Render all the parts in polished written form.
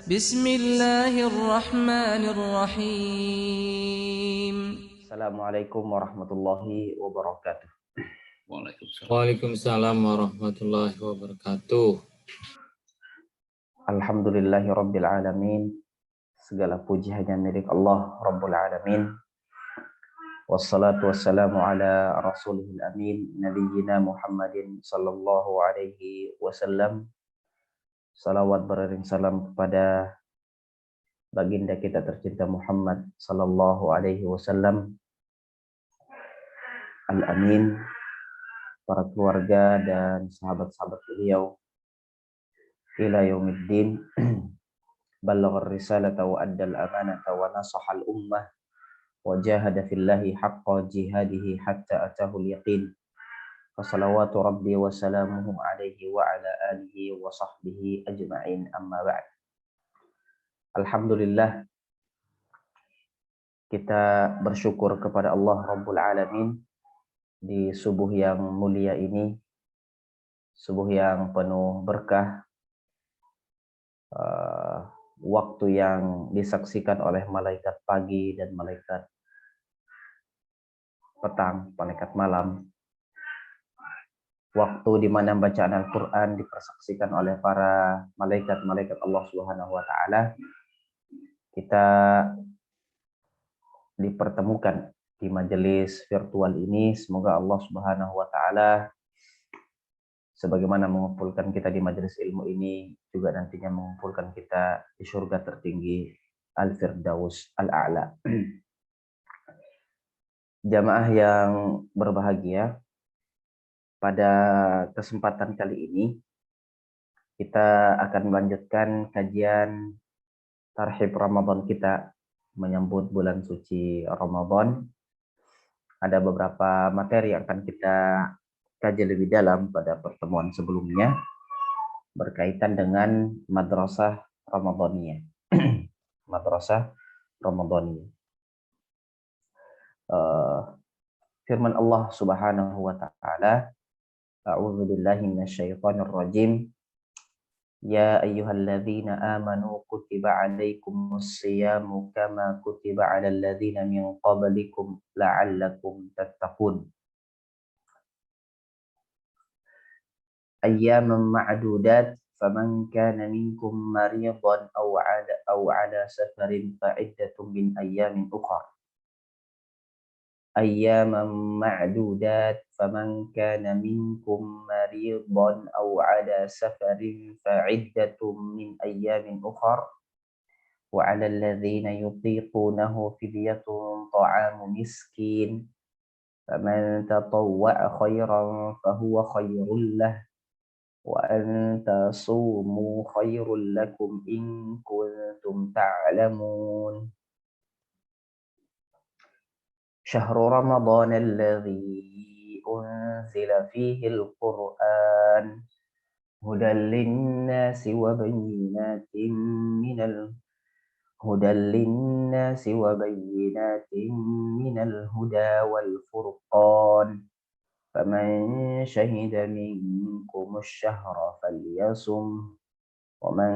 Bismillahirrahmanirrahim. Assalamualaikum warahmatullahi wabarakatuh. Waalaikumsalam warahmatullahi wabarakatuh. Alhamdulillahi rabbil alamin. Segala puji hanya milik Allah Rabbul Alamin. Wassalatu wassalamu ala rasulihil amin, nabiyyina Muhammadin sallallahu alaihi wasallam. Salawat beriring salam kepada baginda kita tercinta Muhammad sallallahu alaihi wasallam, al-amin, para keluarga dan sahabat-sahabat beliau ila yaumiddin. Ballagha risalata wa addal amanata wa nasahal ummah wa jahada fillahi haqqa jihadihi hatta atahul yaqin. Fassalawatu rabbi wa salamuhu alaihi wa ala alihi wa sahbihi ajma'in, amma ba'd. Alhamdulillah, kita bersyukur kepada Allah Rabbul Alamin di subuh yang mulia ini, subuh yang penuh berkah, waktu yang disaksikan oleh malaikat pagi dan malaikat petang, malaikat malam, waktu di mana bacaan Al-Quran dipersaksikan oleh para malaikat-malaikat Allah Subhanahu wa Ta'ala. Kita dipertemukan di majelis virtual ini. Semoga Allah Subhanahu wa Ta'ala sebagaimana mengumpulkan kita di majelis ilmu ini juga nantinya mengumpulkan kita di surga tertinggi Al-Firdaus Al-A'la. Jamaah yang berbahagia, pada kesempatan kali ini kita akan melanjutkan kajian Tarhib Ramadan kita menyambut bulan suci Ramadan. Ada beberapa materi yang akan kita kaji lebih dalam pada pertemuan sebelumnya berkaitan dengan madrasah Ramadaniyah. Madrasah Ramadaniyah. Firman Allah Subhanahu wa Ta'ala, A'udzu billahi minasyaitonir rajim. Ya ayyuhalladzina amanu kutiba 'alaikumus shiyamu kama kutiba 'alal ladzina min qablikum la'allakum tattaqun. Ayyaman ma'dudat faman kana minkum maridan aw 'ala safarin fa'iddatun min ayyamin ukhra. Ayyaman ma'dudat faman kana minkum maridan aw 'ala safarin fa'iddatun min ayyamin ukhra wa 'alal ladzina yutiqunahu fidyatun ta'amu miskin faman tatawwa'a khairan fahuwa khairul lahu wa an tasumu khairul lakum in kuntum ta'lamun. Syahrul Ramadan alladzi unzila fihi al-Qur'an hudan lin-nasi wa bayyinatin minal huda wal furqan. فمن شهد منكم الشهر فليصم ومن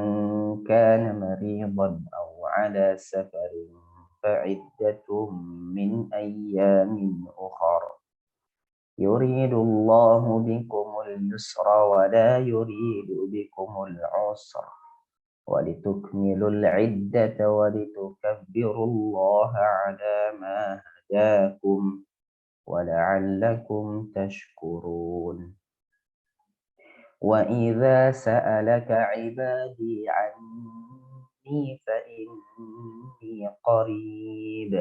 كان مريضا أو على سفر فعدة من أيام أخر يريد الله بكم اليسر ولا يريد بكم العسر ولتكملوا العدة ولتكبروا الله على ما هداكم وَلَعَلَّكُمْ تَشْكُرُونَ. وَإِذَا سَأَلَكَ عِبَادِي عَنِّي فَإِنِّي قَرِيبٌ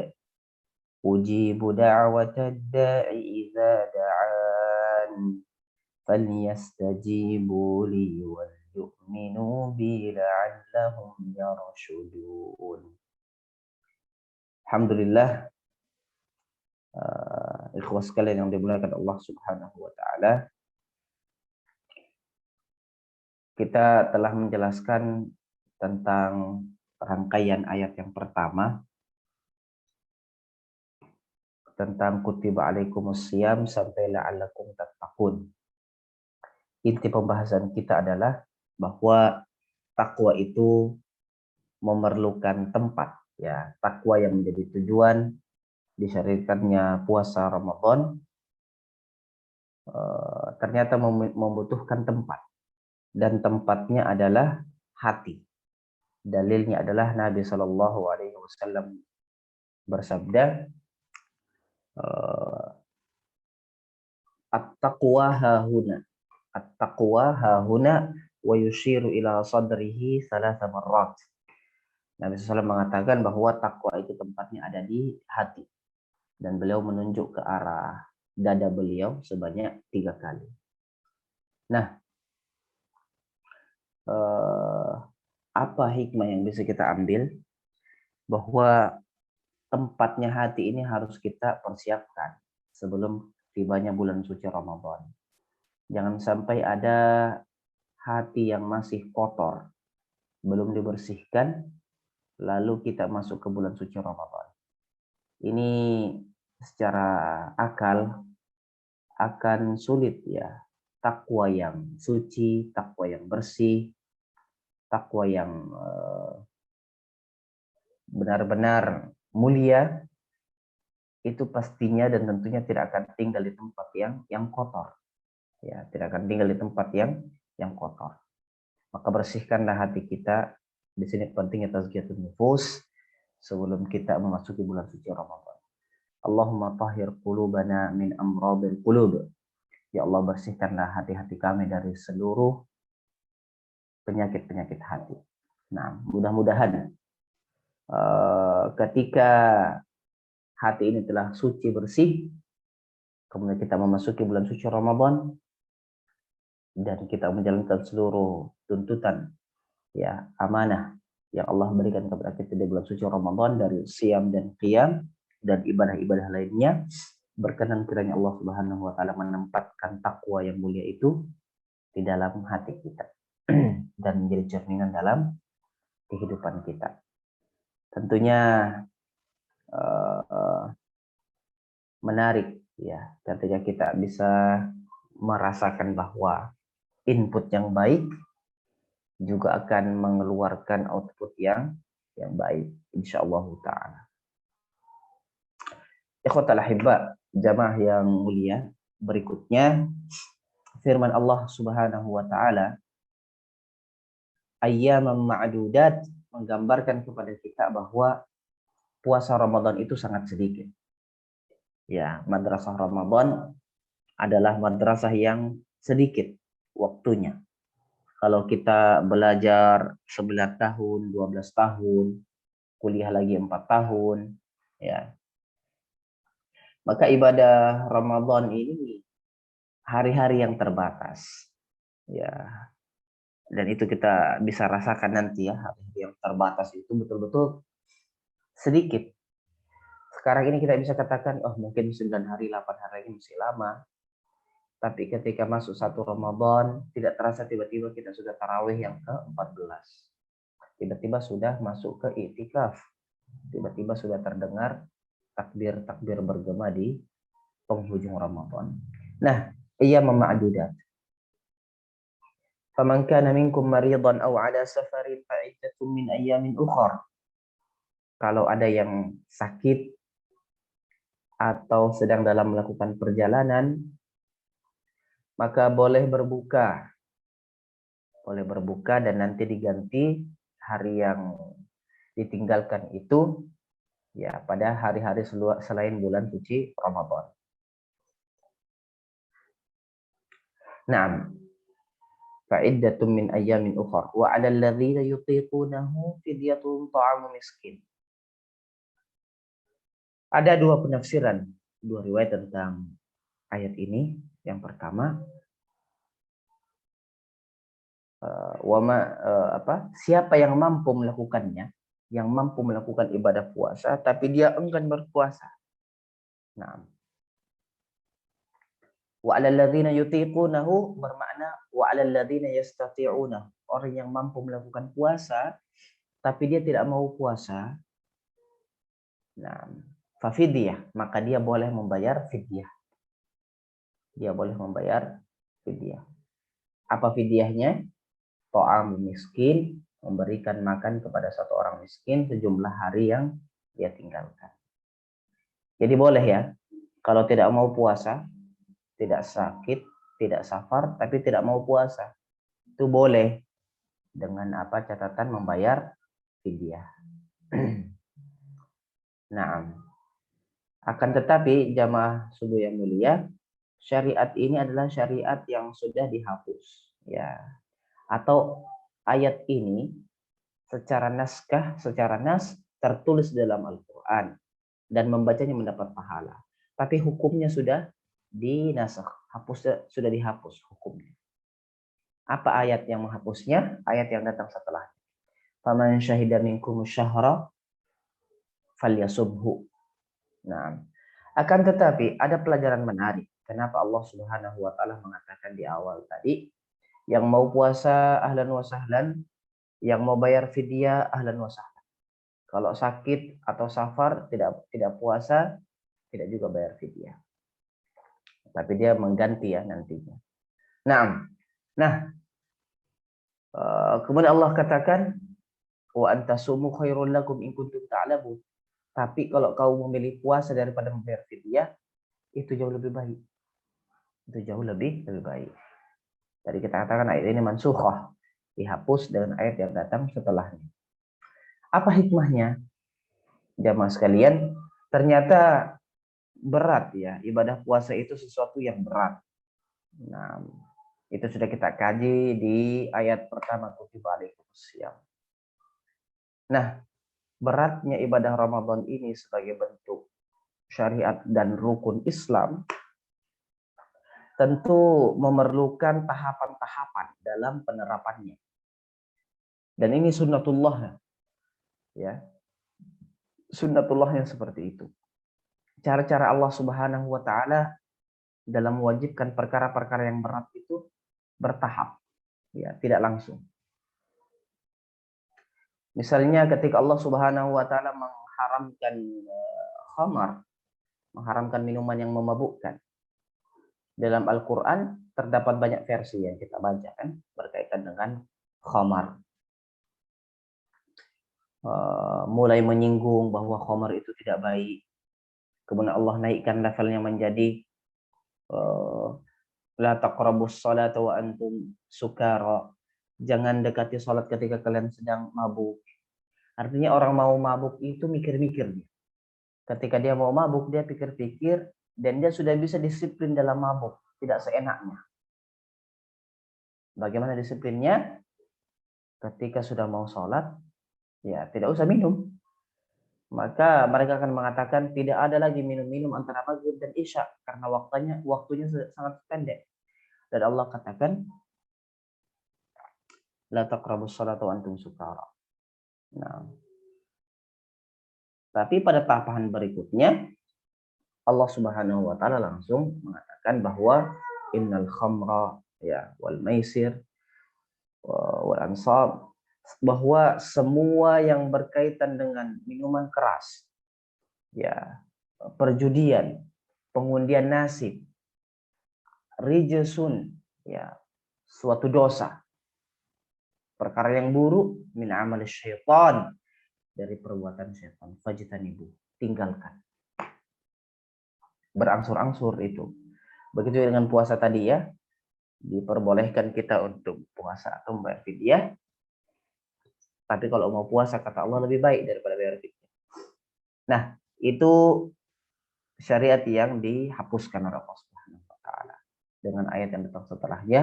أُجِيبُ دَعْوَةَ الدَّاعِ إِذَا دَعَانِ فَلْيَسْتَجِيبُوا لِي وَلْيُؤْمِنُوا بِي لَعَلَّهُمْ يَرْشُدُونَ. Alhamdulillah, ikhwas sekalian yang dimuliakan Allah Subhanahu wa Ta'ala, kita telah menjelaskan tentang rangkaian ayat yang pertama tentang kutiba alaikumus syiyam sampai la'allakum tattaqun. Inti pembahasan kita adalah bahwa takwa itu memerlukan tempat. Ya, takwa yang menjadi tujuan disyariatkannya puasa Ramadan ternyata membutuhkan tempat, dan tempatnya adalah hati. Dalilnya adalah Nabi Shallallahu Alaihi Wasallam bersabda, at-taqwa hahuna, at-taqwa hahuna, wa yushiru ila sadrihi salasa marrat. Nabi SAW mengatakan bahwa takwa itu tempatnya ada di hati, dan beliau menunjuk ke arah dada beliau sebanyak 3 kali. Nah, apa hikmah yang bisa kita ambil? Bahwa tempatnya hati ini harus kita persiapkan sebelum tibanya bulan suci Ramadan. Jangan sampai ada hati yang masih kotor, belum dibersihkan, lalu kita masuk ke bulan suci Ramadan. Ini secara akal akan sulit ya. Takwa yang suci, takwa yang bersih, takwa yang benar-benar mulia, itu pastinya dan tentunya tidak akan tinggal di tempat yang kotor. Ya, tidak akan tinggal di tempat yang kotor. Maka bersihkanlah hati kita. Di sini pentingnya tazkiyatun nufus sebelum kita memasuki bulan suci Ramadan. Allahumma tahhir qulubana min amradil qulub. Ya Allah, bersihkanlah hati-hati kami dari seluruh penyakit-penyakit hati. Nah, mudah-mudahan ketika hati ini telah suci bersih, kemudian kita memasuki bulan suci Ramadan dan kita menjalankan seluruh tuntutan ya amanah yang Allah berikan kepada kita di bulan suci Ramadan dari siam dan qiyam dan ibadah-ibadah lainnya, berkenan kiranya Allah Subhanahu wa taala menempatkan takwa yang mulia itu di dalam hati kita dan menjadi cerminan dalam kehidupan kita. Tentunya menarik ya ketika kita bisa merasakan bahwa input yang baik juga akan mengeluarkan output yang baik insyaallah taala. Ikhwatal ahibba, jamaah yang mulia, berikutnya firman Allah Subhanahu wa taala, ayyaman ma'dudat, menggambarkan kepada kita bahwa puasa Ramadan itu sangat sedikit. Ya, madrasah Ramadan adalah madrasah yang sedikit waktunya. Kalau kita belajar 9 tahun, 12 tahun, kuliah lagi 4 tahun, ya. Maka ibadah Ramadan ini hari-hari yang terbatas. Ya. Dan itu kita bisa rasakan nanti ya, hari-hari yang terbatas itu betul-betul sedikit. Sekarang ini kita bisa katakan, oh mungkin 9 hari, 8 hari ini masih lama. Tapi ketika masuk satu Ramadan, tidak terasa tiba-tiba kita sudah tarawih yang ke-14. Tiba-tiba sudah masuk ke i'tikaf. Tiba-tiba sudah terdengar takbir-takbir bergema di penghujung Ramadan. Nah, ia mema'dudat. Faman kana minkum maridan aw ala safarin fa iddatun min ayyamin ukhra. Kalau ada yang sakit atau sedang dalam melakukan perjalanan, maka boleh berbuka. Boleh berbuka dan nanti diganti hari yang ditinggalkan itu ya pada hari-hari selain bulan suci Ramadan. Naam. Fa'iddatun min ayyamin ukhra wa 'alal ladzina yutiqunahu fidyatun ta'amu miskin. Ada dua penafsiran, dua riwayat tentang ayat ini. Yang pertama, siapa yang mampu melakukannya, yang mampu melakukan ibadah puasa tapi dia enggan berpuasa. Nah, wa 'alal ladzina yutiqunahu bermakna wa 'alal ladzina yastati'una. Orang yang mampu melakukan puasa tapi dia tidak mau puasa. Nah, fa fidyah, maka dia boleh membayar fidyah. Dia boleh membayar fidyah. Apa fidyahnya? Ta'am miskin, memberikan makan kepada satu orang miskin sejumlah hari yang dia tinggalkan. Jadi boleh ya, kalau tidak mau puasa, tidak sakit, tidak safar, tapi tidak mau puasa, itu boleh dengan apa catatan membayar fidyah. Nah, akan tetapi jamaah subuh yang mulia, syariat ini adalah syariat yang sudah dihapus, ya. Atau ayat ini secara naskah, secara nas tertulis dalam Al-Quran dan membacanya mendapat pahala. Tapi hukumnya sudah dinasakh, sudah dihapus hukumnya. Apa ayat yang menghapusnya? Ayat yang datang setelah. Faman syahida minkum syahra falyasubhu. Nah, akan tetapi ada pelajaran menarik. Kenapa Allah Subhanahu wa taala mengatakan di awal tadi, yang mau puasa ahlan wa sahlan, yang mau bayar fidyah ahlan wa sahlan. Kalau sakit atau safar tidak puasa, tidak juga bayar fidyah. Tapi dia mengganti ya nantinya. Nah, kemudian Allah katakan wa antasumu khairul lakum in kuntum ta'lamun. Tapi kalau kau memilih puasa daripada membayar fidyah, itu jauh lebih baik. Itu jauh lebih baik. Tadi kita katakan ayat ini mansukhah, dihapus dengan ayat yang datang setelahnya. Apa hikmahnya? Jamaah sekalian, ternyata berat ya, ibadah puasa itu sesuatu yang berat. Nah, itu sudah kita kaji di ayat pertama kutiba alaikumusiyam. Nah, beratnya ibadah Ramadan ini sebagai bentuk syariat dan rukun Islam tentu memerlukan tahapan-tahapan dalam penerapannya. Dan ini sunnatullah ya. Sunnatullahnya seperti itu. Cara-cara Allah Subhanahu wa taala dalam mewajibkan perkara-perkara yang berat itu bertahap, ya, tidak langsung. Misalnya ketika Allah Subhanahu wa taala mengharamkan khamar, mengharamkan minuman yang memabukkan. Dalam Al-Qur'an terdapat banyak versi yang kita baca kan berkaitan dengan khamar. Mulai menyinggung bahwa khamar itu tidak baik. Kemudian Allah naikkan levelnya menjadi la taqrabus salata wa antum sukara. Jangan dekati salat ketika kalian sedang mabuk. Artinya orang mau mabuk itu mikir-mikir. Ketika dia mau mabuk, dia pikir-pikir dan dia sudah bisa disiplin dalam mabuk, tidak seenaknya. Bagaimana disiplinnya? Ketika sudah mau sholat, ya tidak usah minum. Maka mereka akan mengatakan tidak ada lagi minum-minum antara maghrib dan isya karena waktunya sangat pendek. Dan Allah katakan la taqrabus salata wa antum sukara. Nah, tapi pada tahapan berikutnya Allah Subhanahu wa taala langsung mengatakan bahwa innal khamra ya wal maisir wal ansab, bahwa semua yang berkaitan dengan minuman keras, ya, perjudian, pengundian nasib, rijsun, ya, suatu dosa, perkara yang buruk, min amali syaitan, dari perbuatan syaitan, fajtanibu, tinggalkan. Berangsur-angsur itu. Begitu dengan puasa tadi ya, diperbolehkan kita untuk puasa atau membayar fidyah. Tapi kalau mau puasa kata Allah lebih baik daripada bayar fidyah. Nah, itu syariat yang dihapuskan oleh Allah Subhanahu wa taala dengan ayat yang datang setelahnya.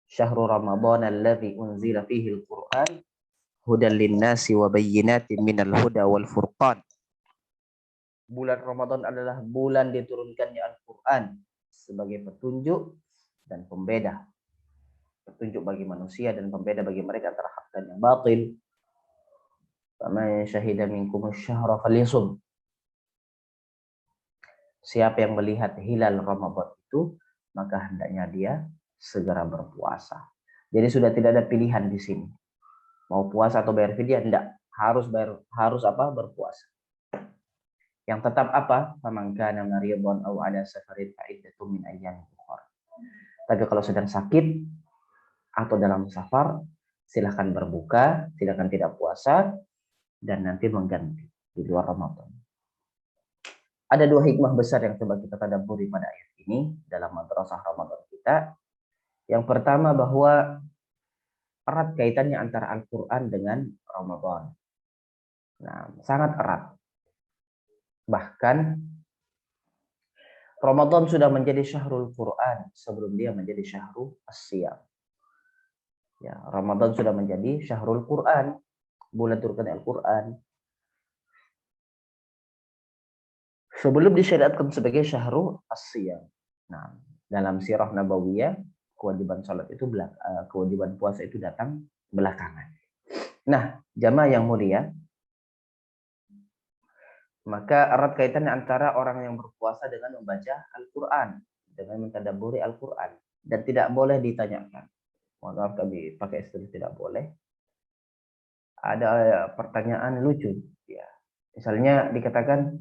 Syahrul Ramadan alladzi unzila fihi al-Qur'an hudan lin-nasi wa bayyinatin minal huda wal furqan. Bulan Ramadan adalah bulan diturunkannya Al-Qur'an sebagai petunjuk dan pembeda. Petunjuk bagi manusia dan pembeda bagi mereka antara hak dan yang batil. Faman syahida minkum asy-syahra falyasum. Siapa yang melihat hilal Ramadan itu, maka hendaknya dia segera berpuasa. Jadi sudah tidak ada pilihan di sini. Mau puasa atau bayar fidyah, enggak. Harus berpuasa. Yang tetap apa? Faman kana maridan aw ala safarin fa iddatun min ayyamin ukhra. Tapi kalau sedang sakit atau dalam safar, Silahkan berbuka, silahkan tidak puasa, dan nanti mengganti di luar Ramadan. Ada dua hikmah besar yang coba kita tadabburi pada ayat ini dalam madrasah Ramadan kita. Yang pertama bahwa erat kaitannya antara Al-Quran dengan Ramadan. Nah, sangat erat. Bahkan Ramadan sudah menjadi syahrul Quran sebelum dia menjadi syahrul as-siyam. Ya, Ramadan sudah menjadi syahrul Quran, bulan turunnya Al-Quran. Sebelum disyariatkan sebagai syahrul as-siyam. Nah, dalam sirah nabawiyah, kewajiban salat itu kewajiban puasa itu datang belakangan. Nah, jamaah yang mulia, maka erat kaitannya antara orang yang berpuasa dengan membaca Al-Quran, dengan mentadabburi Al-Quran, dan tidak boleh ditanyakan. Mohon maaf kami pakai istilah tidak boleh. Ada pertanyaan lucu, ya. Misalnya dikatakan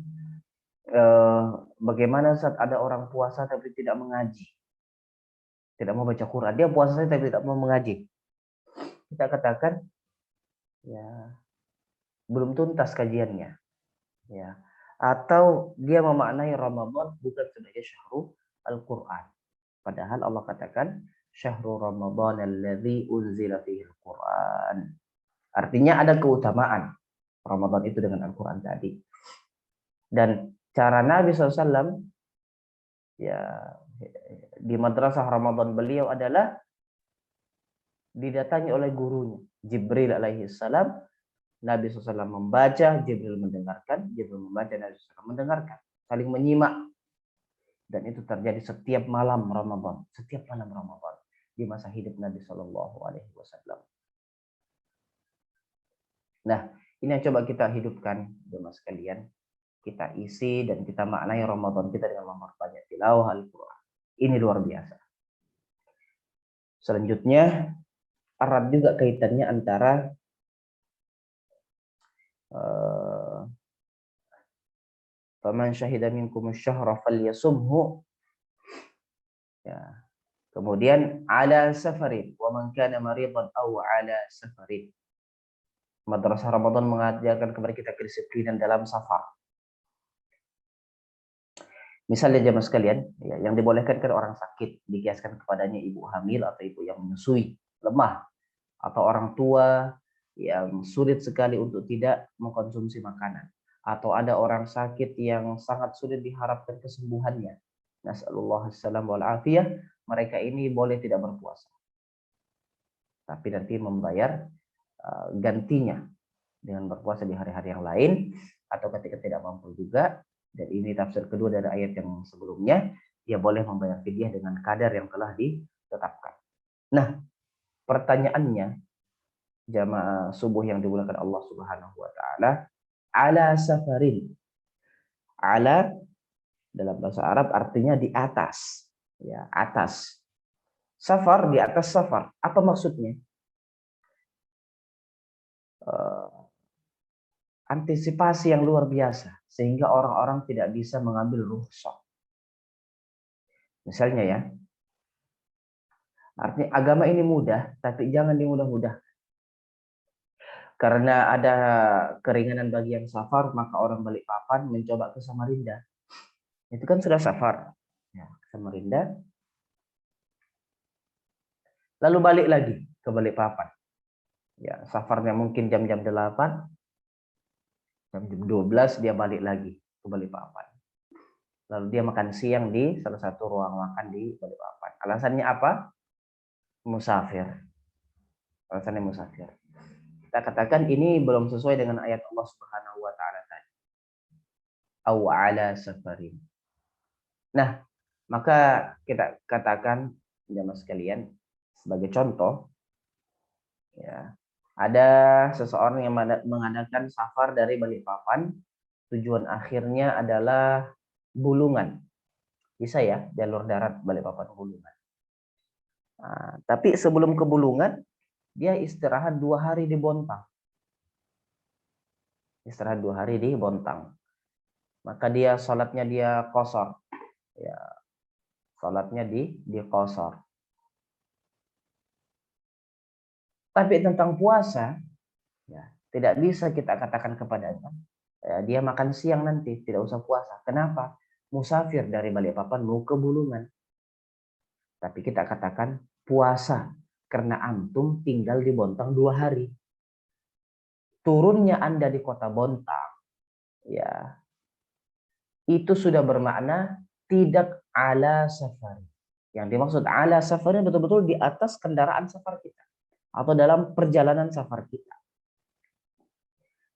bagaimana saat ada orang puasa tapi tidak mengaji, tidak mau baca Quran, dia puasa tapi tidak mau mengaji. Kita katakan, ya belum tuntas kajiannya, ya. Atau dia memaknai Ramadan bukan sebagai syahrul Al-Quran. Padahal Allah katakan syahrul Ramadan alladzi unzila fihi Al-Quran. Artinya ada keutamaan Ramadan itu dengan Al-Quran tadi. Dan cara Nabi SAW ya di madrasah Ramadan beliau adalah didatangi oleh gurunya Jibril alaihi salam. Nabi SAW membaca, Jibril mendengarkan, Jibril membaca, Nabi SAW mendengarkan, saling menyimak. Dan itu terjadi setiap malam Ramadan, setiap malam Ramadan di masa hidup Nabi SAW. Nah, ini yang coba kita hidupkan, jemaah sekalian. Kita isi dan kita maknai Ramadan kita dengan memperbanyak tilawah Al-Quran. Ini luar biasa. Selanjutnya, erat juga kaitannya antara faman syahida minkum asy-syahra falyasumhu. Ya. Kemudian ala safarin wa man kana maridan aw ala safarin. Madrasah Ramadan mengajarkan kepada kita kedisiplinan dalam safar. Misalnya jemaah sekalian, ya, yang dibolehkan kan orang sakit, dikiaskan kepadanya ibu hamil atau ibu yang menyusui, lemah, atau orang tua yang sulit sekali untuk tidak mengkonsumsi makanan, atau ada orang sakit yang sangat sulit diharapkan kesembuhannya. Nasallallahu assalam wal afiyah, mereka ini boleh tidak berpuasa. Tapi nanti membayar gantinya dengan berpuasa di hari-hari yang lain atau ketika tidak mampu juga. Dan ini tafsir kedua dari ayat yang sebelumnya, dia boleh membayar fidyah dengan kadar yang telah ditetapkan. Nah, pertanyaannya, jamaah subuh yang dimuliakan Allah Subhanahu wa taala, ala safarin. Ala dalam bahasa Arab artinya di atas, ya, atas. Safar di atas safar. Apa maksudnya? Antisipasi yang luar biasa sehingga orang-orang tidak bisa mengambil rukhsah. Misalnya ya, artinya agama ini mudah, tapi jangan dimudah-mudah. Karena ada keringanan bagi yang safar, maka orang Balikpapan mencoba ke Samarinda. Itu kan sudah safar, ya, Samarinda. Lalu balik lagi ke Balikpapan. Ya, safarnya mungkin jam-jam 8, jam 12 dia balik lagi ke Balikpapan. Lalu dia makan siang di salah satu ruang makan di Balikpapan. Alasannya apa? Musafir. Alasannya musafir. Kita katakan ini belum sesuai dengan ayat Allah Subhanahu wa taala tadi. Aw ala safarin. Nah, maka kita katakan jemaah sekalian sebagai contoh, ya, ada seseorang yang mengadakan safar dari Balikpapan, tujuan akhirnya adalah Bulungan. Bisa ya, jalur darat Balikpapan Bulungan. Nah, tapi sebelum ke Bulungan, dia istirahat 2 hari di Bontang. Istirahat 2 hari di Bontang. Maka dia sholatnya dia qashar. Ya, sholatnya di qashar. Tapi tentang puasa, ya, tidak bisa kita katakan kepadanya, ya, dia makan siang nanti, tidak usah puasa. Kenapa? Musafir dari Balikpapan mau ke Bulungan. Tapi kita katakan puasa, karena antum tinggal di Bontang 2 hari. Turunnya Anda di kota Bontang, ya, itu sudah bermakna tidak ala safari. Yang dimaksud ala safari betul-betul di atas kendaraan safar kita atau dalam perjalanan safar kita.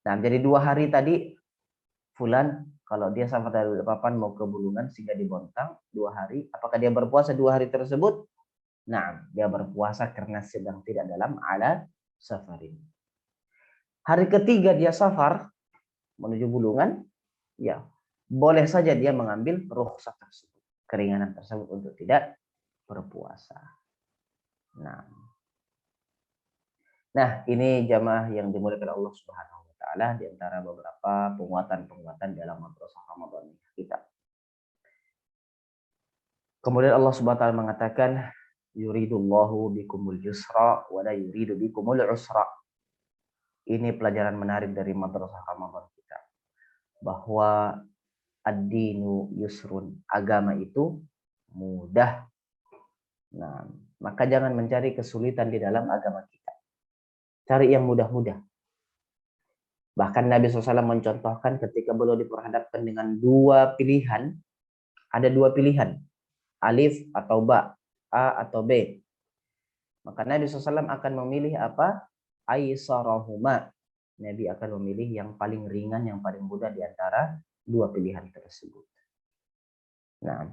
Nah, jadi 2 hari tadi Fulan kalau dia safar dari Balikpapan mau ke Bulungan sehingga di Bontang 2 hari, apakah dia berpuasa 2 hari tersebut? Nah, dia berpuasa karena sedang tidak dalam ala safari. Hari ketiga dia safar menuju Bulungan, ya boleh saja dia mengambil rukhsah tersebut, keringanan tersebut untuk tidak berpuasa. Nah, ini jamaah yang dimuliakan Allah Subhanahu wa taala, di antara beberapa penguatan-penguatan dalam madrasah Ramadan kita. Kemudian Allah Subhanahu wa taala mengatakan, yuridullahu bikumul yusra wa la yuridu bikumul usra. Ini pelajaran menarik dari madrasah Ramadan kita, bahwa ad-dinu yusrun, agama itu mudah. Nah, maka jangan mencari kesulitan di dalam agama kita. Cari yang mudah-mudah. Bahkan Nabi SAW mencontohkan ketika beliau diperhadapkan dengan 2 pilihan. Ada 2 pilihan. Alif atau ba, A atau B. Maka Nabi SAW akan memilih apa? Aisarahuma. Nabi akan memilih yang paling ringan, yang paling mudah di antara 2 pilihan tersebut. Nah,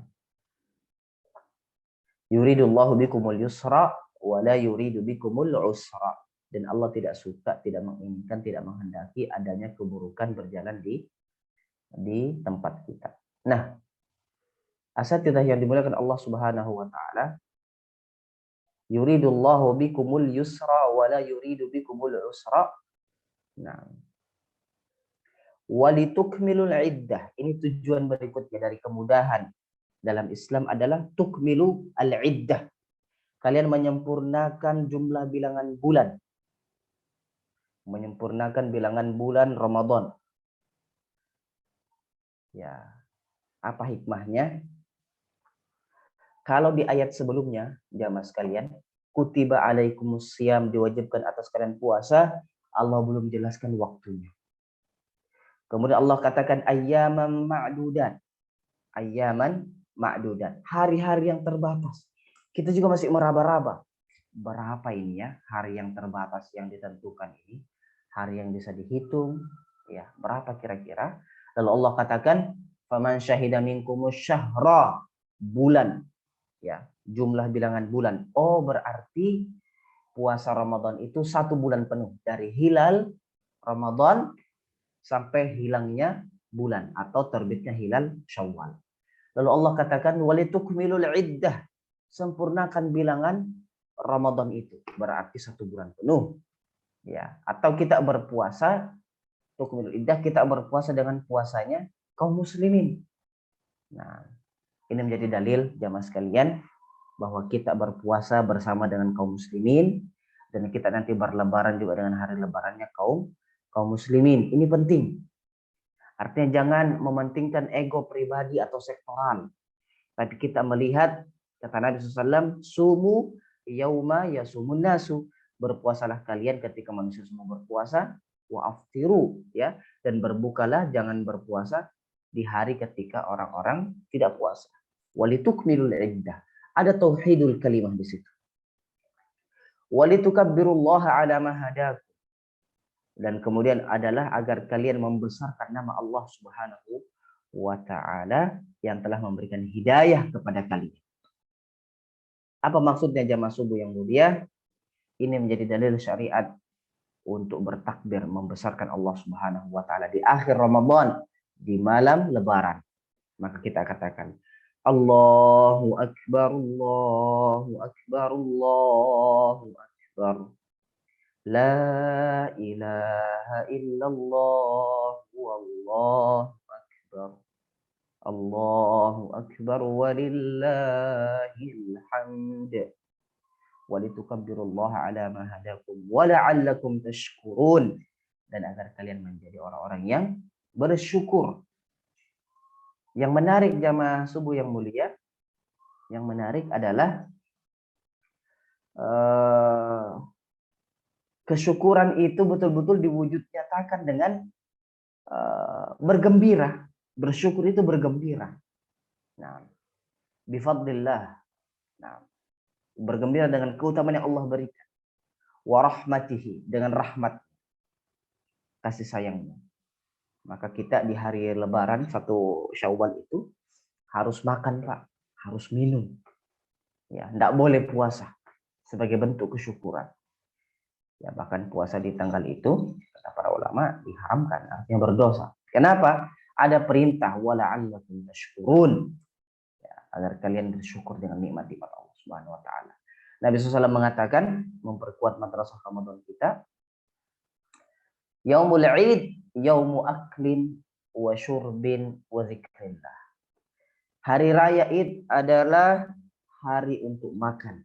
yuridullahu bikumul yusra wa la yuridu bikumul usra. Dan Allah tidak suka, tidak menginginkan, tidak menghendaki adanya keburukan berjalan di tempat kita. Nah, asatidzah yang dimuliakan Allah Subhanahu wa taala, yuridullahu bikumul yusra wa la yuridu bikumul usra. Nah, walitukmilul iddah. Ini tujuan berikutnya dari kemudahan dalam Islam adalah tukmilu al-iddah. Kalian menyempurnakan jumlah bilangan bulan. Menyempurnakan bilangan bulan Ramadan. Ya, apa hikmahnya? Kalau di ayat sebelumnya, jamaah sekalian, kutiba alaikumusiyam, diwajibkan atas kalian puasa, Allah belum jelaskan waktunya. Kemudian Allah katakan ayyaman ma'dudat. Ayyaman ma'dudat. Hari-hari yang terbatas. Kita juga masih meraba-raba. Berapa ini ya hari yang terbatas yang ditentukan ini? Hari yang bisa dihitung, ya berapa kira-kira? Lalu Allah katakan, faman syahida minkumus syahra, bulan, ya jumlah bilangan bulan. Oh, berarti puasa Ramadan itu 1 bulan penuh, dari hilal Ramadan sampai hilangnya bulan atau terbitnya hilal Syawal. Lalu Allah katakan walitukmilul iddah, sempurnakan bilangan Ramadan itu, berarti 1 bulan penuh. Ya, atau kita berpuasa, tukmilul iddah, kita berpuasa dengan puasanya kaum muslimin. Nah, ini menjadi dalil jamaah sekalian bahwa kita berpuasa bersama dengan kaum muslimin, dan kita nanti berlebaran juga dengan hari lebarannya kaum muslimin. Ini penting. Artinya jangan mementingkan ego pribadi atau sektoral. Tapi kita melihat, kata Nabi SAW, sumu yauma yasumun nasu. Berpuasalah kalian ketika manusia semua berpuasa. Wa aftiru, ya, dan berbukalah, jangan berpuasa di hari ketika orang-orang tidak puasa. Walitukmilul iddah. Ada tauhidul kalimah di situ. Walitukabbirullaha ala ma hadakum. Dan kemudian adalah agar kalian membesarkan nama Allah Subhanahu wa taala yang telah memberikan hidayah kepada kalian. Apa maksudnya jamaah subuh yang mulia? Ini menjadi dalil syariat untuk bertakbir membesarkan Allah Subhanahu wa taala di akhir Ramadan, di malam lebaran. Maka kita katakan Allahu akbar, Allahu akbar, Allahu akbar. La ilaha illallah, wallahu akbar. Allahu akbar walillahil hamd. Walitukabbirullaha ala ma hadakum wa la'allakum tashkurun, dan agar kalian menjadi orang-orang yang bersyukur. Yang menarik jamaah subuh yang mulia, yang menarik adalah kesyukuran itu betul-betul diwujud nyatakan dengan bergembira. Bersyukur itu bergembira. Nah, bifadlillah. Nah, bergembira dengan keutamaan yang Allah berikan. Wa rahmatihi, dengan rahmat kasih sayangnya. Maka kita di hari Lebaran 1 Syawal itu harus makan, Pak, harus minum. Ya, enggak boleh puasa sebagai bentuk kesyukuran. Ya, bahkan puasa di tanggal itu kata para ulama diharamkan, artinya berdosa. Kenapa? Ada perintah wala'allakum tashkurun. Ya, agar kalian bersyukur dengan nikmat-nikmat Allah Subhanahu wa taala. Nabi SAW mengatakan, memperkuat madrasah Ramadan kita, Yaumul Id, yaumu aklin wa syurbin wa zikrillah. Hari raya Id adalah hari untuk makan,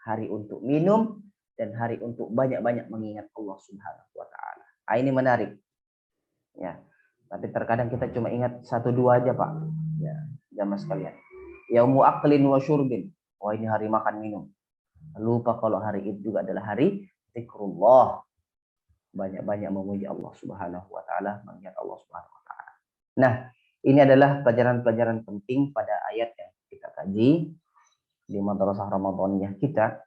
hari untuk minum, dan hari untuk banyak-banyak mengingat Allah Subhanahu wa taala. Ini menarik. Ya. Tapi terkadang kita cuma ingat 1-2 aja, Pak. Ya, jamaah sekalian. Yaumu aklin wa syurbin. Oh, ini hari makan minum. Lupa kalau hari Id juga adalah hari zikrullah. Banyak-banyak memuji Allah Subhanahu wa taala, mengingat Allah Subhanahu wa taala. Nah, ini adalah pelajaran-pelajaran penting pada ayat yang kita kaji di madrasah Ramadaniyah kita.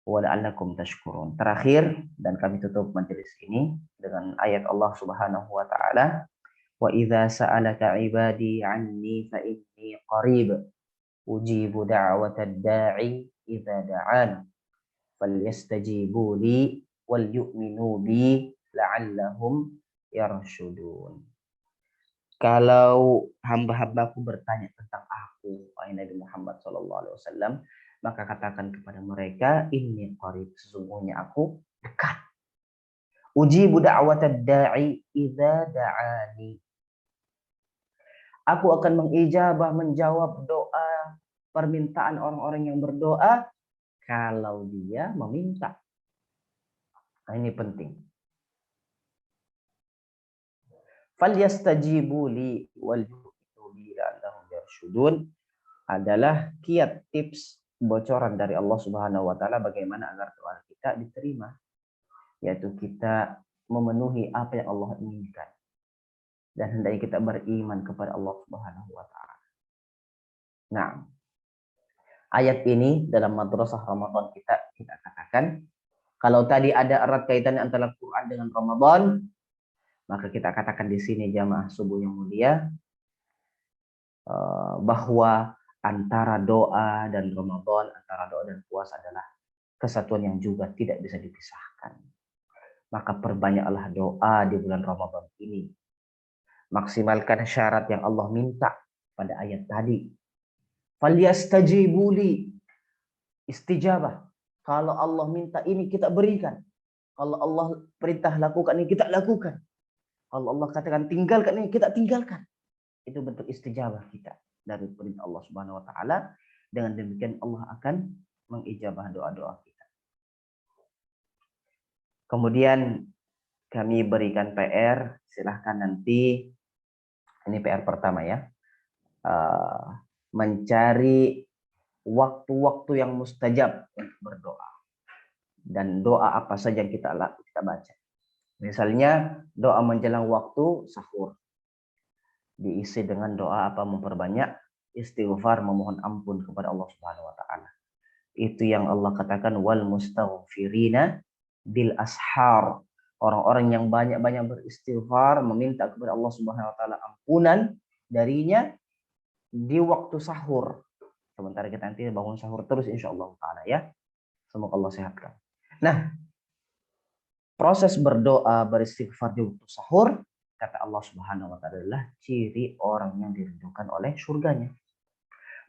Wala'allakum tashkurun. Terakhir, dan kami tutup majelis ini dengan ayat Allah Subhanahu wa taala, wa idza sa'alaka 'ibadi 'anni fa inni qarib ujibu da'watad da'i idza da'an falyastajibu li wal yu'minu bi la'allahum yarshudun. Kalau hamba-hambaku bertanya tentang aku, wahai Nabi Muhammad SAW, maka katakan kepada mereka, inni qarib, sesungguhnya aku dekat. Ujibu da'watad da'i idza da'ani. Aku akan mengijabah, menjawab doa, permintaan orang-orang yang berdoa kalau dia meminta. Nah, ini penting. Falyastajibu li wal yu'minu bi la'allahum yarshudun adalah kiat tips bocoran dari Allah Subhanahu wa taala bagaimana agar doa kita diterima, yaitu kita memenuhi apa yang Allah inginkan dan hendaknya kita beriman kepada Allah Subhanahu wa taala. Nah, ayat ini dalam madrasah Ramadan kita katakan, kalau tadi ada erat kaitannya antara Quran dengan Ramadan, maka kita katakan di sini jamaah subuh yang mulia bahwa antara doa dan Ramadan, antara doa dan puasa adalah kesatuan yang juga tidak bisa dipisahkan. Maka perbanyaklah doa di bulan Ramadan ini. Maksimalkan syarat yang Allah minta pada ayat tadi. Falyastajibu li, istijabah. Kalau Allah minta ini kita berikan. Kalau Allah perintah lakukan ini kita lakukan. Kalau Allah katakan tinggalkan ini kita tinggalkan. Itu bentuk istijabah kita dari perintah Allah Subhanahu wa taala. Dengan demikian Allah akan mengijabah doa-doa kita. Kemudian kami berikan PR, silahkan nanti, ini PR pertama ya, mencari waktu-waktu yang mustajab untuk berdoa. Dan doa apa saja yang kita baca. Misalnya doa menjelang waktu sahur. Diisi dengan doa apa, memperbanyak istighfar, memohon ampun kepada Allah Subhanahu wa taala. Itu yang Allah katakan wal mustaghfirina bil ashar. Orang-orang yang banyak-banyak beristighfar, meminta kepada Allah Subhanahu wa taala ampunan darinya di waktu sahur. Sementara kita nanti bangun sahur terus insyaallah taala ya. Semoga Allah sehatkan. Nah, proses berdoa beristighfar di waktu sahur, kata Allah Subhanahu wa taala, adalah ciri orang yang dirindukan oleh surganya.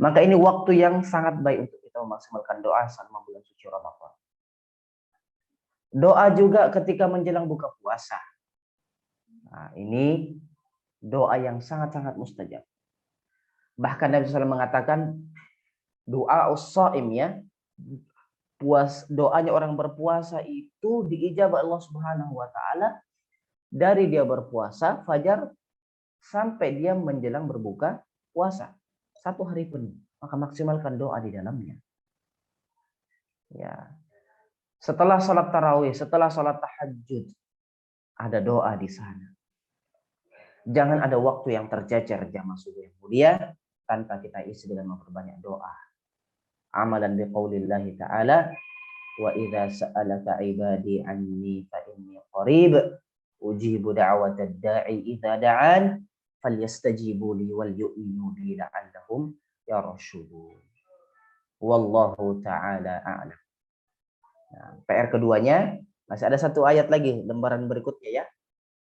Maka ini waktu yang sangat baik untuk kita memaksimalkan doa selama bulan suci Ramadan. Doa juga ketika menjelang buka puasa. Nah, ini doa yang sangat-sangat mustajab. Bahkan Nabi SAW mengatakan doa us-shaim ya, doanya orang berpuasa itu diijabah Allah Subhanahu wa taala dari dia berpuasa fajar sampai dia menjelang berbuka puasa. 1 hari penuh. Maka maksimalkan doa di dalamnya. Ya. Setelah salat tarawih, setelah salat tahajud, ada doa di sana. Jangan ada waktu yang tercecer jamaah subuh yang mulia tanpa kita isi dengan memperbanyak doa. Amalan biqaulillahi ta'ala, wa idza sa'alaka ibadi anni fa inni qarib ujibu da'watad da'i idza da'an falyastajibu li wal yu'minu bi la'allahum yarshudun. Wallahu ta'ala a'lam. Nah, PR keduanya masih ada 1 ayat lagi lembaran berikutnya ya.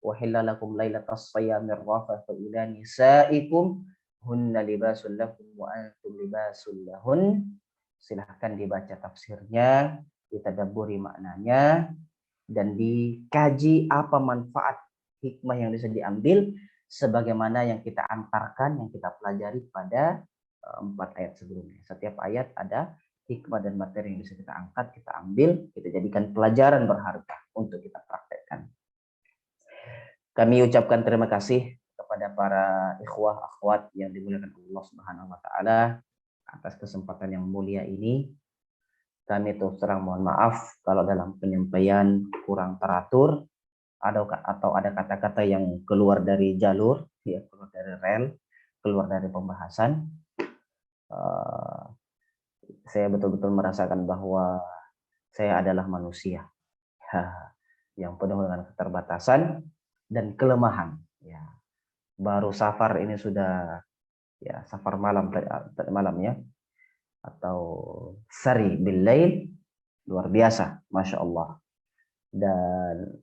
Wa hillalakum lailatas shiyamir rafathu ila nisaikum hunna libasul lakum wa antum libasul lahun. Silahkan dibaca tafsirnya, ditadabburi maknanya, dan dikaji apa manfaat hikmah yang bisa diambil sebagaimana yang kita antarkan, yang kita pelajari pada 4 ayat sebelumnya. Setiap ayat ada hikmah dan materi yang bisa kita angkat, kita ambil, kita jadikan pelajaran berharga untuk kita praktekkan. Kami ucapkan terima kasih kepada para ikhwah akhwat yang dimuliakan Allah Subhanahu wa taala atas kesempatan yang mulia ini. Kami terus terang mohon maaf kalau dalam penyampaian kurang teratur atau ada kata-kata yang keluar dari jalur, ya, keluar dari rel, keluar dari pembahasan. Saya betul-betul merasakan bahwa saya adalah manusia yang penuh dengan keterbatasan dan kelemahan. Ya, baru safar ini sudah ya safar malam ya, atau sari billail, luar biasa, masya Allah. Dan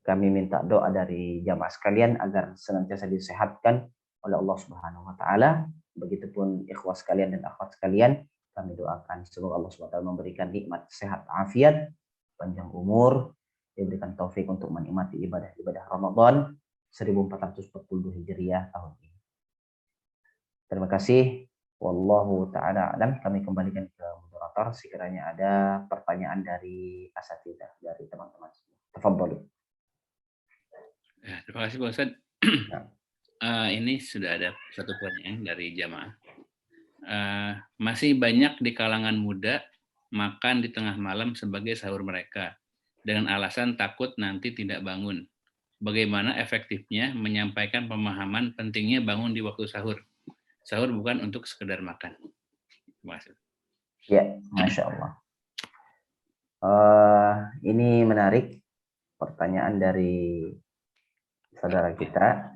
kami minta doa dari jamaah sekalian agar senantiasa disehatkan oleh Allah Subhanahu wa taala. Begitupun ikhwah sekalian dan akhwat sekalian, kami doakan semoga Allah Subhanahu wa taala memberikan nikmat sehat afiat, panjang umur, diberikan taufik untuk menikmati ibadah-ibadah Ramadan 1442 Hijriah tahun ini. Terima kasih. Wallahu ta'ala alam. Kami kembalikan ke moderator sekiranya ada pertanyaan dari asatidzah, dari teman-teman semua. Tafadhol. Ya, terima kasih Pak Ustadz. Ini sudah ada satu pertanyaan dari jamaah. Masih banyak di kalangan muda makan di tengah malam sebagai sahur mereka dengan alasan takut nanti tidak bangun. Bagaimana efektifnya menyampaikan pemahaman pentingnya bangun di waktu sahur? Sahur bukan untuk sekedar makan. Terima kasih. Ya, masya Allah. Ini menarik pertanyaan dari saudara kita.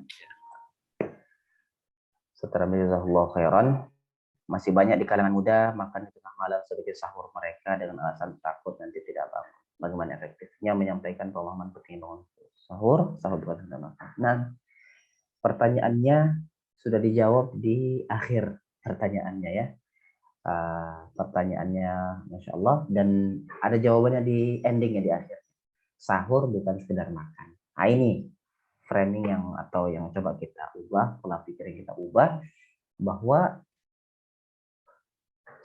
Saudara jazakallahu khairan. Masih banyak di kalangan muda makan di tengah malam sebagai sahur mereka dengan alasan takut nanti tidak bangun. Bagaimana efektifnya menyampaikan pemahaman penting bangun sahur bukan sekedar makan. Nah, pertanyaannya sudah dijawab di akhir pertanyaannya ya. Pertanyaannya masya Allah, dan ada jawabannya di endingnya di akhir. Sahur bukan sekedar makan. Nah, ini framing yang coba kita ubah, pola pikir yang kita ubah, bahwa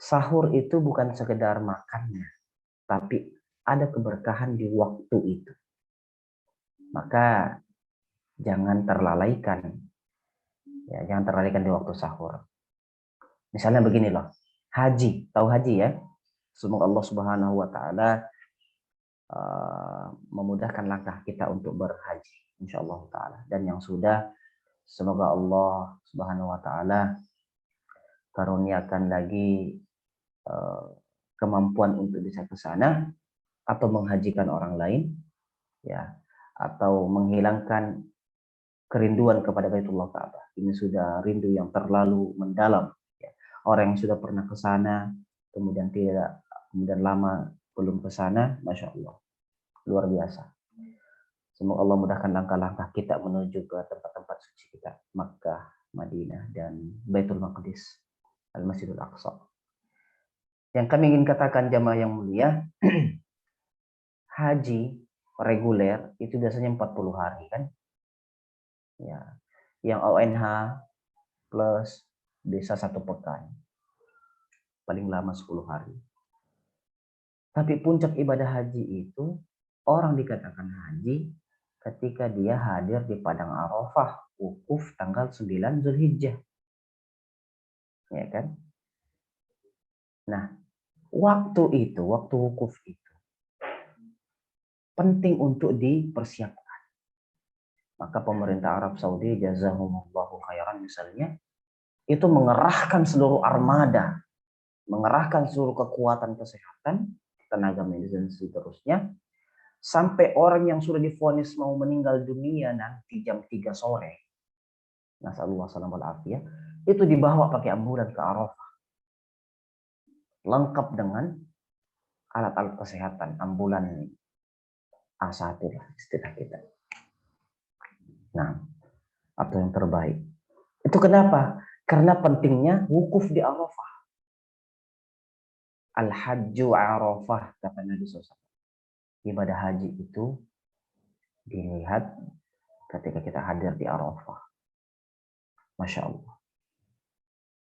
sahur itu bukan sekedar makannya, tapi ada keberkahan di waktu itu. Maka jangan terlalaikan. Ya, jangan terlalaikan di waktu sahur. Misalnya begini loh, haji, tahu haji ya? Semoga Allah Subhanahu wa taala memudahkan langkah kita untuk berhaji, insyaallah taala. Dan yang sudah, semoga Allah Subhanahu wa taala karuniakan lagi kemampuan untuk bisa ke sana atau menghajikan orang lain, ya, atau menghilangkan kerinduan kepada Baitullah Ka'bah. Ini sudah rindu yang terlalu mendalam. Ya. Orang yang sudah pernah ke sana, kemudian lama belum ke sana, masya Allah, luar biasa. Semoga Allah mudahkan langkah-langkah kita menuju ke tempat-tempat suci kita, Makkah, Madinah, dan Baitul Maqdis, Al-Masjidul Aqsa. Yang kami ingin katakan jamaah yang mulia, haji reguler itu biasanya 40 hari kan? Ya, yang ONH plus bisa 1 pekan, paling lama 10 hari. Tapi puncak ibadah haji itu orang dikatakan haji ketika dia hadir di padang Arafah, wukuf tanggal 9 Zulhijjah. Ya kan? Nah, waktu wukuf itu penting untuk dipersiapkan. Maka pemerintah Arab Saudi, jazahumullahu khairan misalnya, itu mengerahkan seluruh armada, mengerahkan seluruh kekuatan kesehatan, tenaga medis dan seterusnya, sampai orang yang sudah divonis mau meninggal dunia nanti jam 3 sore, nasallallahu salam wal afiyah, itu dibawa pakai ambulan ke Arafah. Lengkap dengan alat-alat kesehatan, ambulan ini. A1 lah istilah kita. Nah, atau yang terbaik. Itu kenapa? Karena pentingnya wukuf di Arafah. Al-hajju Arafah, kata Nabi SAW. Ibadah haji itu dilihat ketika kita hadir di Arafah. Masya Allah.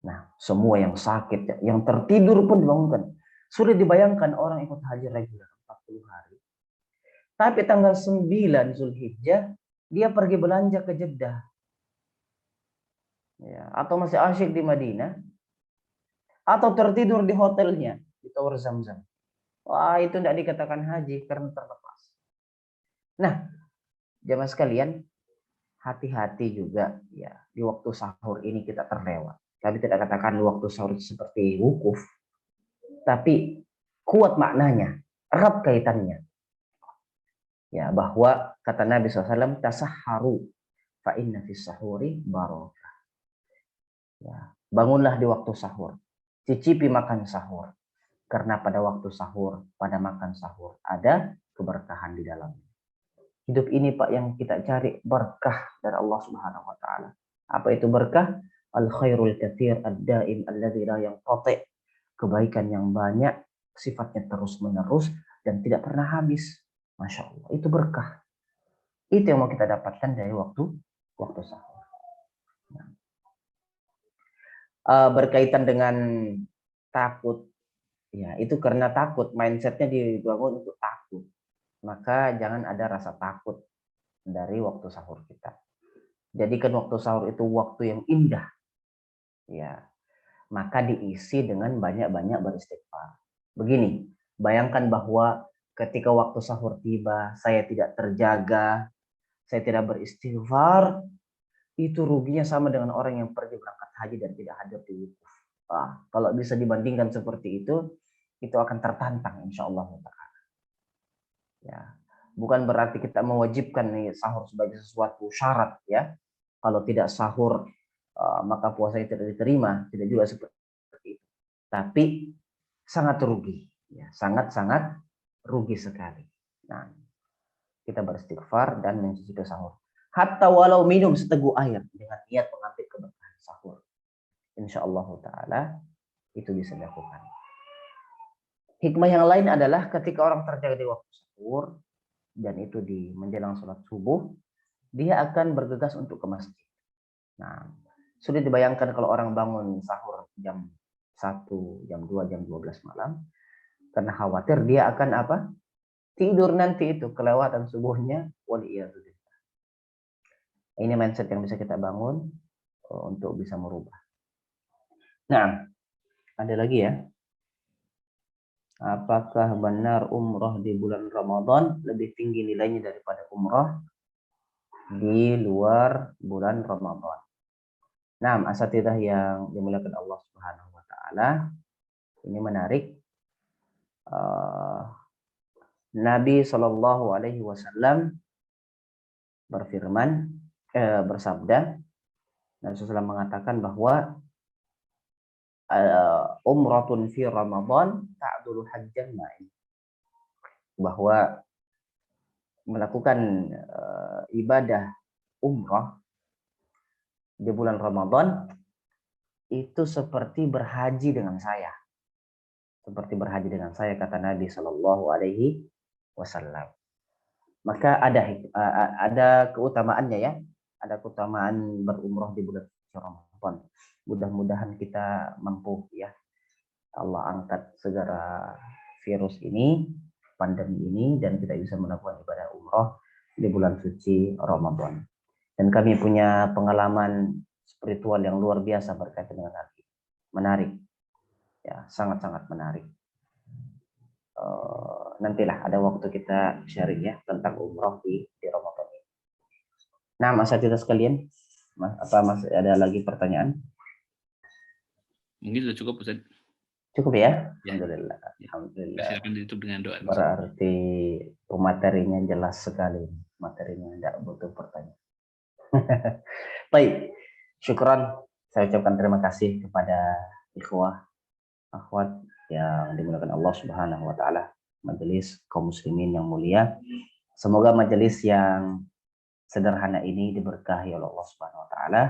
Nah, semua yang sakit, yang tertidur pun dibangunkan. Sudah dibayangkan orang ikut haji reguler 40 hari. Tapi tanggal 9 Zulhijjah, dia pergi belanja ke Jeddah. Ya, atau masih asyik di Madinah. Atau tertidur di hotelnya, di Tower Zamzam. Wah, itu tidak dikatakan haji karena terlepas. Nah, jamaah sekalian, hati-hati juga ya di waktu sahur ini kita terlewat. Kami tidak katakan waktu sahur seperti wukuf, tapi kuat maknanya, erat kaitannya. Ya, bahwa kata Nabi SAW, tasahharu fa inna fis sahuri barakah. Ya, bangunlah di waktu sahur. Cicipi makan sahur. Karena pada waktu sahur, pada makan sahur, ada keberkahan di dalamnya. Hidup ini Pak yang kita cari berkah dari Allah Subhanahu wa taala. Apa itu berkah? Al khairul katsir ad-daim alladzi la yanqati. Kebaikan yang banyak, sifatnya terus-menerus dan tidak pernah habis. Masya Allah, itu berkah. Itu yang mau kita dapatkan dari waktu sahur. Berkaitan dengan takut, ya itu karena takut, mindsetnya dibangun untuk takut. Maka jangan ada rasa takut dari waktu sahur kita. Jadikan waktu sahur itu waktu yang indah. Ya, maka diisi dengan banyak-banyak beristighfar. Begini, bayangkan bahwa ketika waktu sahur tiba, saya tidak terjaga, saya tidak beristighfar, itu ruginya sama dengan orang yang pergi berangkat haji dan tidak hadir di wukuf. Kalau bisa dibandingkan seperti itu akan tertantang insya Allah. Ya, bukan berarti kita mewajibkan nih sahur sebagai sesuatu syarat ya. Kalau tidak sahur maka puasanya tidak diterima, tidak juga seperti itu. Tapi sangat rugi, ya, sangat-sangat rugi sekali. Nah, kita beristighfar dan mencicipi sahur. Hatta walau minum seteguk air dengan niat mengambil keberkahan sahur. Insyaallah taala itu bisa dilakukan. Hikmah yang lain adalah ketika orang terjaga di waktu sahur dan itu di menjelang sholat subuh, dia akan bergegas untuk ke masjid. Nah, sudah dibayangkan kalau orang bangun sahur jam 1, jam 2, jam 12 malam, karena khawatir dia akan apa? Tidur nanti itu, kelewatan subuhnya, waliyadzubillah. Ini mindset yang bisa kita bangun untuk bisa merubah. Nah, ada lagi ya. Apakah benar umroh di bulan Ramadan lebih tinggi nilainya daripada umroh di luar bulan Ramadan? Nah, asatidzah yang dimuliakan Allah Subhanahu wa taala, ini menarik. Nabi Shallallahu alaihi wasallam berfirman, bersabda, Nabi SAW mengatakan bahwa umratun fi Ramadan ta'dulu hajjan ma'i. Bahwa melakukan ibadah umrah di bulan Ramadan itu seperti berhaji dengan saya. Seperti berhaji dengan saya, kata Nabi Shallallahu alaihi wasallam. Maka ada keutamaannya ya. Ada keutamaan berumrah di bulan Ramadan. Mudah-mudahan kita mampu ya. Allah angkat segala virus ini, pandemi ini, dan kita bisa melakukan ibadah umroh di bulan suci Ramadan. Dan kami punya pengalaman spiritual yang luar biasa berkaitan dengan hal ini. Menarik, ya, sangat-sangat menarik. Nantilah ada waktu kita sharing ya tentang umroh di Ramadan ini. Nah, Mas Atila sekalian, Mas ada lagi pertanyaan? Mungkin sudah cukup, Ustaz. Cukup ya? Ya. Alhamdulillah. Alhamdulillah. Silakan ditutup dengan doa. Berarti pematerinya jelas sekali. Materinya tidak butuh pertanyaan. Baik, syukran. Saya ucapkan terima kasih kepada ikhwah, akhwat yang dimuliakan Allah Subhanahu wa taala, majelis kaum muslimin yang mulia. Semoga majelis yang sederhana ini diberkahi oleh Allah Subhanahu wa taala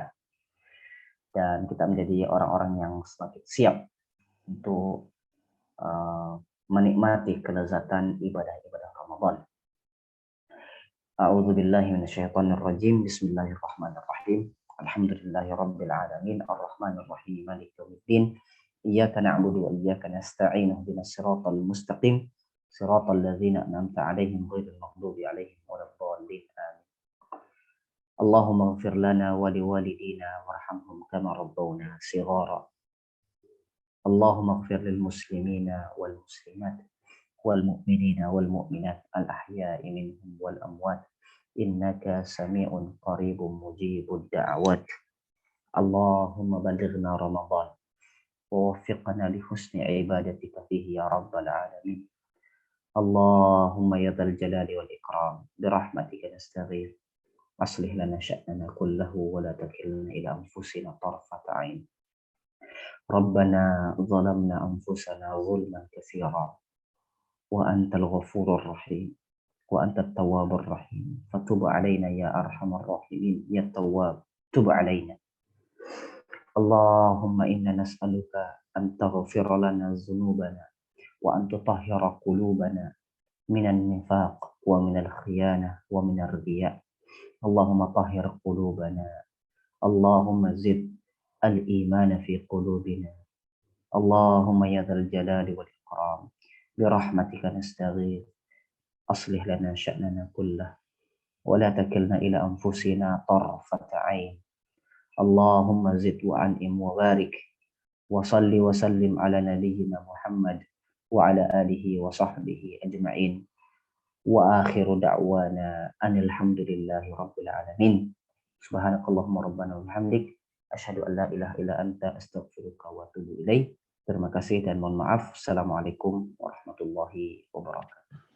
dan kita menjadi orang-orang yang semakin siap untuk menikmati kelezatan ibadah-ibadah Ramadan. A'udzu billahi minasyaitonir rajim. Bismillahirrahmanirrahim. Alhamdulillahirabbil alamin arrahmanir rahim maliki yaumiddin. Iyyaka na'budu wa iyyaka nasta'in ihdinas siratal mustaqim siratal ladzina an'amta 'alaihim ghairil maghdubi 'alaihim waladdallin. Amin. Allahumma ighfir lana wa liwalidina warhamhum kama rabbawna shighara. Allahumma ighfir lil muslimina wal muslimat والمؤمنين والمؤمنات الأحياء منهم والأموات إنك سميع قريب مجيب الدعوات اللهم بلغنا رمضان ووفقنا لحسن عبادتك فيه يا رب العالمين اللهم يا ذا الجلال والإكرام برحمتك نستغيث أصلح لنا شأننا كله ولا تكلنا إلى أنفسنا طرفة عين ربنا ظلمنا أنفسنا ظلما كثيرا وأنت الغفور الرحيم وأنت التواب الرحيم فتب علينا يا أرحم الراحمين يا التواب تب علينا اللهم إنا نسألك أن تغفر لنا ذنوبنا وأن تطهر قلوبنا من النفاق ومن الخيانة ومن الرياء اللهم طهر قلوبنا اللهم زد الإيمان في قلوبنا اللهم يا ذا الجلال والإكرام برحمتك نستغيث أصلح لنا شأننا كله ولا تكلنا إلى أنفسنا طرفة عين اللهم زد وأنعم وبارك وصل وسلم على نبينا محمد وعلى آله وصحبه أجمعين وآخر دعوانا أن الحمد لله رب العالمين سبحانك اللهم ربنا وبحمدك أشهد أن لا إله إلا أنت أستغفرك وأتوب إليك. Terima kasih dan mohon maaf. Assalamualaikum warahmatullahi wabarakatuh.